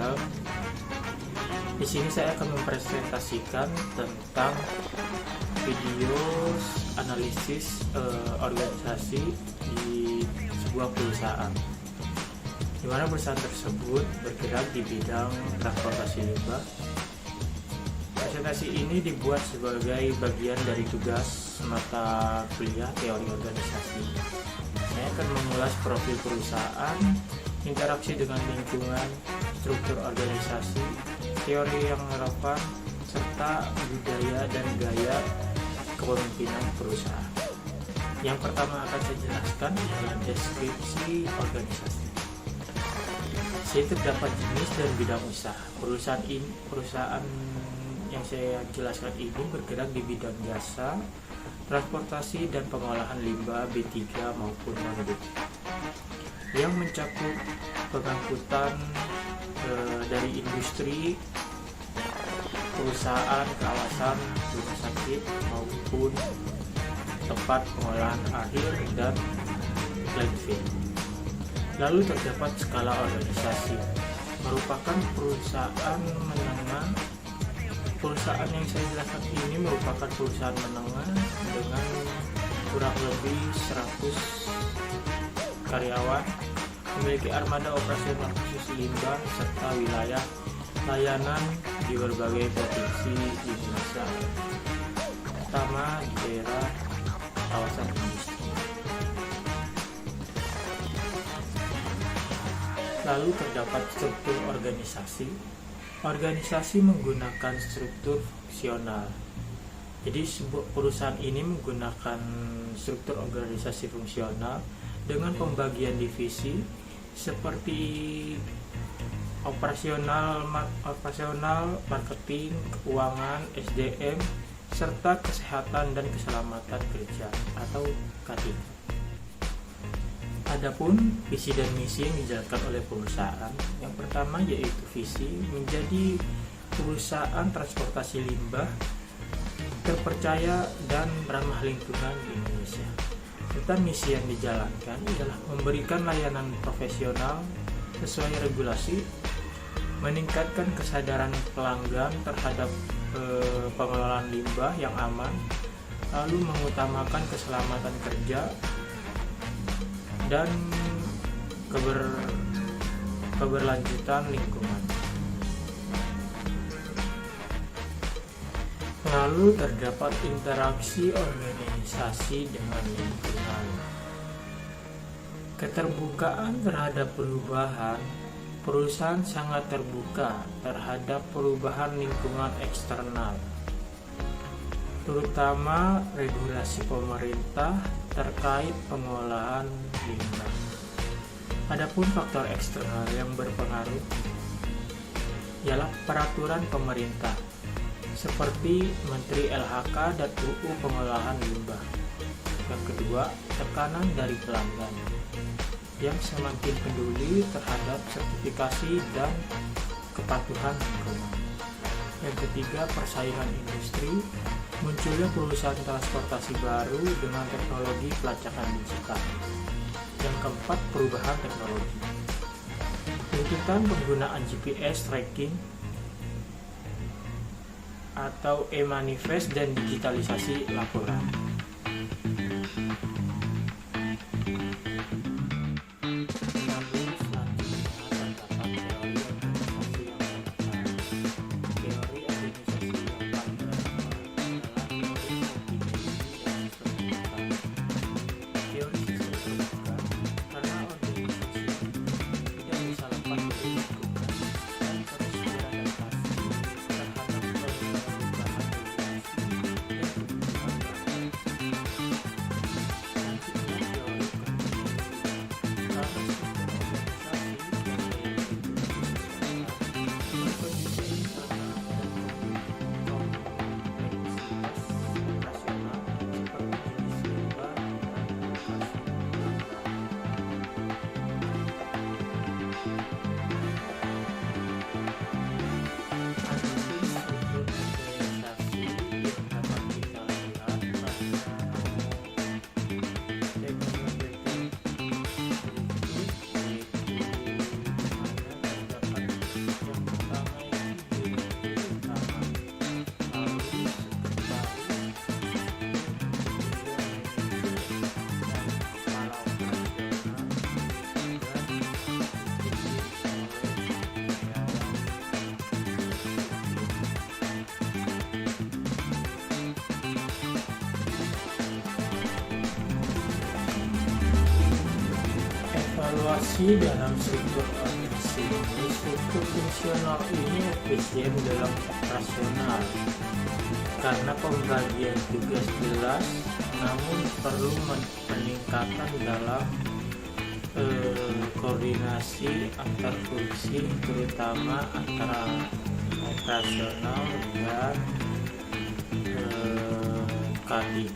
tutorial. Di sini saya akan mempresentasikan tentang video analisis organisasi di sebuah perusahaan, di mana perusahaan tersebut bergerak di bidang transportasi limbah. Presentasi ini dibuat sebagai bagian dari tugas mata kuliah teori organisasi. Saya akan mengulas profil perusahaan, interaksi dengan lingkungan, struktur organisasi, teori yang relevan, serta budaya dan gaya kepemimpinan perusahaan. Yang pertama akan saya jelaskan adalah deskripsi organisasi. Saya terdapat jenis dan bidang usaha. Perusahaan yang saya jelaskan ini bergerak di bidang jasa, transportasi dan pengolahan limbah B3 maupun non-B, yang mencakup pengangkutan dari industri, perusahaan, kawasan, rumah sakit maupun tempat pengolahan akhir dan landfill. Lalu terdapat skala organisasi, merupakan perusahaan menengah. Perusahaan yang saya jelaskan ini merupakan perusahaan menengah dengan kurang lebih 100 karyawan, memiliki armada operasional khusus limbah serta wilayah layanan di berbagai provinsi di Indonesia, terutama di daerah kawasan industri. Lalu terdapat struktur organisasi. Organisasi menggunakan struktur fungsional. Jadi sebuah perusahaan ini menggunakan struktur organisasi fungsional dengan pembagian divisi seperti operasional, marketing, keuangan, SDM, serta kesehatan dan keselamatan kerja atau K3. Adapun visi dan misi yang dijalankan oleh perusahaan, yang pertama yaitu visi menjadi perusahaan transportasi limbah terpercaya dan ramah lingkungan di Indonesia. Serta misi yang dijalankan adalah memberikan layanan profesional sesuai regulasi, meningkatkan kesadaran pelanggan terhadap pengelolaan limbah yang aman, lalu mengutamakan keselamatan kerja dan keberlanjutan lingkungan. Lalu terdapat interaksi organisasi dengan lingkungan. Keterbukaan terhadap perubahan. Perusahaan sangat terbuka terhadap perubahan lingkungan eksternal, terutama regulasi pemerintah terkait pengolahan limbah. Adapun faktor eksternal yang berpengaruh ialah peraturan pemerintah seperti Menteri LHK dan UU pengolahan limbah. Yang kedua, tekanan dari pelanggan yang semakin peduli terhadap sertifikasi dan kepatuhan lingkungan. Yang ketiga, persaingan industri. Munculnya perusahaan transportasi baru dengan teknologi pelacakan digital. Yang keempat, perubahan teknologi. Tuntutan penggunaan GPS tracking atau e-manifest dan digitalisasi laporan. Evaluasi dalam struktur organisasi. Struktur fungsional ini efisien dalam operasional karena pembagian tugas jelas, namun perlu peningkatan dalam koordinasi antar fungsi, terutama antara operasional dan K3.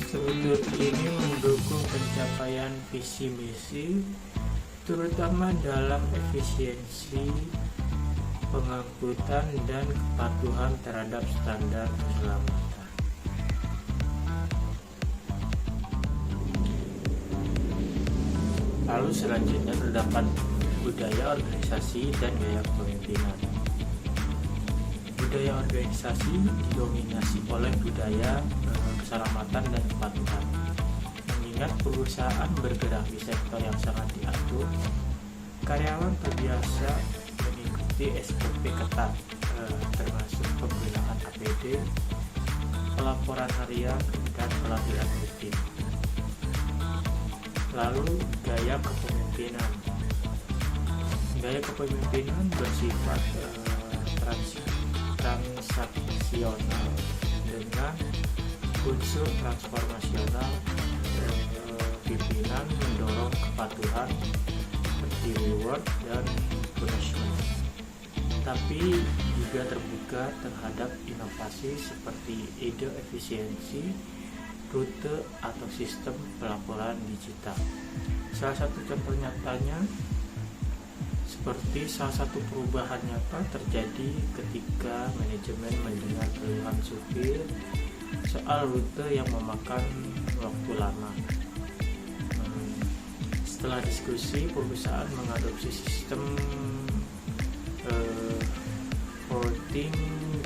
Struktur ini mendukung pencapaian visi misi, terutama dalam efisiensi pengangkutan dan kepatuhan terhadap standar keselamatan. Lalu selanjutnya terdapat budaya organisasi dan gaya kepemimpinan. Budaya organisasi didominasi oleh budaya keselamatan dan kepatuhan. Mengingat perusahaan bergerak di sektor yang sangat diatur, karyawan terbiasa mengikuti SOP ketat, termasuk penggunaan APD, pelaporan harian, dan pelatihan rutin. Lalu gaya kepemimpinan. Gaya kepemimpinan bersifat transaksional dengan unsur transformasional. Pimpinan mendorong kepatuhan seperti reward dan punishment, tapi juga terbuka terhadap inovasi seperti ide efisiensi, rute atau sistem pelaporan digital. Salah satu contoh nyatanya seperti salah satu perubahan nyata terjadi ketika manajemen mendengar keluhan supir soal rute yang memakan waktu lama. Setelah diskusi, perusahaan mengadopsi sistem routing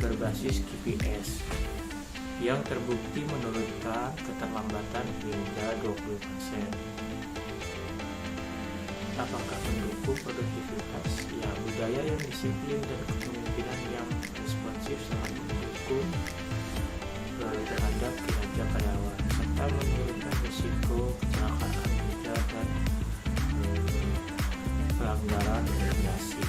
berbasis GPS yang terbukti menurunkan keterlambatan hingga 20%. Apakah mendukung produktivitas? Ya, budaya yang disiplin dan kepemimpinan yang responsif sangat mendukung terhadap kinerja karyawan serta menurunkan risiko kecelakaan kerja dan pelanggaran regulasi.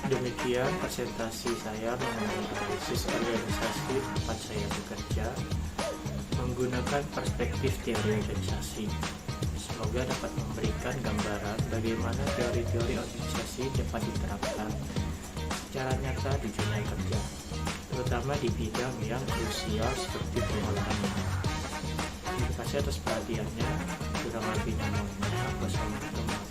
Demikian presentasi saya mengenai analisis organisasi tempat saya bekerja menggunakan perspektif teori organisasi. Semoga dapat memberikan gambaran bagaimana teori-teori organisasi dapat diterapkan secara nyata di dunia kerja, terutama di bidang yang krusial seperti pengolahan. Terima kasih atas perhatiannya. Kurang lebihnya mohon maaf. Wassalamualaikum.